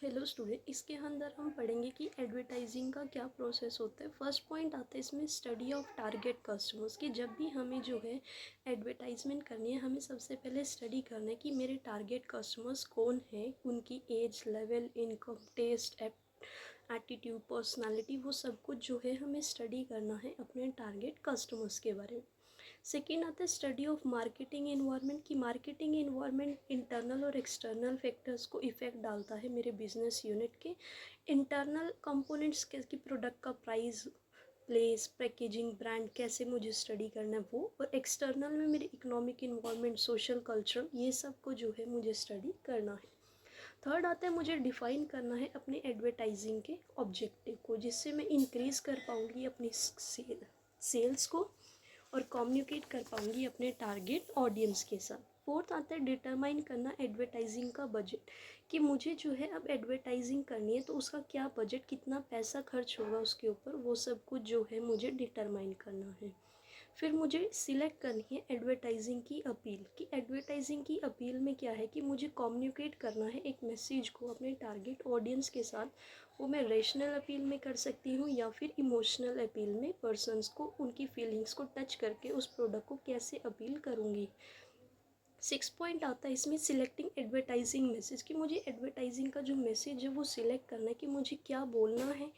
Hello student, इसके अंदर हम पढ़ेंगे कि एडवर्टाइजिंग का क्या प्रोसेस होता है। फर्स्ट पॉइंट आता है इसमें स्टडी ऑफ टारगेट कस्टमर्स की। जब भी हमें जो है एडवर्टाइजमेंट करनी है, हमें सबसे पहले स्टडी करना है कि मेरे टारगेट कस्टमर्स कौन है, उनकी age, level, income, taste, attitude, personality, वो सब कुछ जो है हमें स्टडी करना है अपने टारगेट कस्टमर्स के बारे में। सेकेंड आता है स्टडी ऑफ मार्केटिंग इन्वायरमेंट की मार्केटिंग इन्वायरमेंट इंटरनल और एक्सटर्नल फैक्टर्स को इफ़ेक्ट डालता है मेरे बिजनेस यूनिट के। इंटरनल कंपोनेंट्स की प्रोडक्ट का प्राइस, प्लेस, पैकेजिंग, ब्रांड कैसे मुझे स्टडी करना है वो, और एक्सटर्नल में मेरे इकोनॉमिक इन्वायरमेंट, सोशल, कल्चरल, ये सब को जो है मुझे स्टडी करना है। थर्ड आता है मुझे डिफ़ाइन करना है अपने एडवर्टाइजिंग के ऑब्जेक्टिव को, जिससे मैं इंक्रीज़ कर पाऊँगी अपनी सेल्स को और कम्युनिकेट कर पाऊँगी अपने टारगेट ऑडियंस के साथ। फोर्थ आता है डिटरमाइन करना एडवर्टाइजिंग का बजट, कि मुझे जो है अब एडवर्टाइजिंग करनी है तो उसका क्या बजट, कितना पैसा खर्च होगा उसके ऊपर, वो सब कुछ जो है मुझे डिटरमाइन करना है। फिर मुझे सिलेक्ट करनी है एडवर्टाइजिंग की अपील, कि एडवर्टाइजिंग की अपील में क्या है कि मुझे कम्युनिकेट करना है एक मैसेज को अपने टारगेट ऑडियंस के साथ। वो मैं रेशनल अपील में कर सकती हूँ या फिर इमोशनल अपील में, पर्सन्स को उनकी फीलिंग्स को टच करके उस प्रोडक्ट को कैसे अपील करूँगी। सिक्स पॉइंट आता है इसमें सिलेक्टिंग एडवर्टाइजिंग मैसेज, कि मुझे एडवर्टाइजिंग का जो मैसेज है वो सिलेक्ट करना है कि मुझे क्या बोलना है,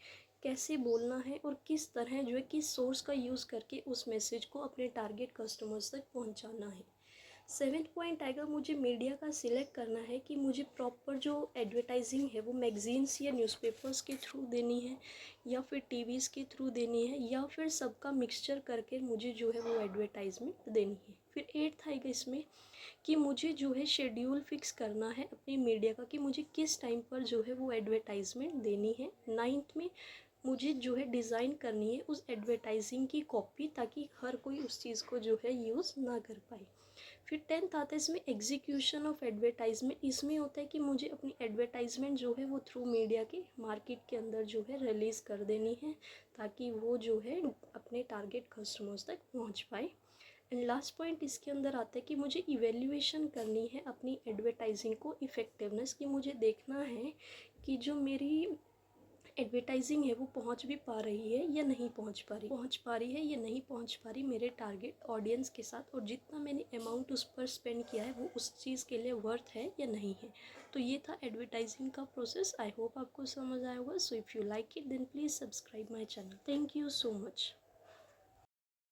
कैसे बोलना है और किस तरह जो है किस सोर्स का यूज़ करके उस मैसेज को अपने टारगेट कस्टमर्स तक पहुंचाना है। सेवेंथ पॉइंट आएगा मुझे मीडिया का सिलेक्ट करना है, कि मुझे प्रॉपर जो एडवर्टाइजिंग है वो मैगजीन्स या न्यूज़पेपर्स के थ्रू देनी है या फिर टीवीज़ के थ्रू देनी है या फिर सबका मिक्सचर करके मुझे जो है वो एडवर्टाइजमेंट देनी है। फिर एट्थ आएगा इसमें कि मुझे जो है शेड्यूल फिक्स करना है अपनी मीडिया का, कि मुझे किस टाइम पर जो है वो एडवर्टाइजमेंट देनी है। नाइन्थ में मुझे जो है डिज़ाइन करनी है उस एडवर्टाइजिंग की कॉपी, ताकि हर कोई उस चीज़ को जो है यूज़ ना कर पाए। फिर टेंथ आता है इसमें एग्जीक्यूशन ऑफ एडवर्टाइजमेंट। इसमें होता है कि मुझे अपनी एडवर्टाइजमेंट जो है वो थ्रू मीडिया के मार्केट के अंदर जो है रिलीज़ कर देनी है, ताकि वो जो है अपने टारगेट कस्टमर्स तक पहुंच पाए। एंड लास्ट पॉइंट इसके अंदर आता है कि मुझे इवेल्युएशन करनी है अपनी एडवर्टाइजिंग को इफ़ेक्टिवनेस, की मुझे देखना है कि जो मेरी एडवर्टाइजिंग है वो पहुंच भी पा रही है या नहीं पहुंच पा रही है या नहीं पहुंच पा रही मेरे टारगेट ऑडियंस के साथ, और जितना मैंने अमाउंट उस पर स्पेंड किया है वो उस चीज़ के लिए वर्थ है या नहीं है। तो ये था एडवर्टाइजिंग का प्रोसेस। आई होप आपको समझ आया होगा। So if you like it then please subscribe my channel. Thank you so much.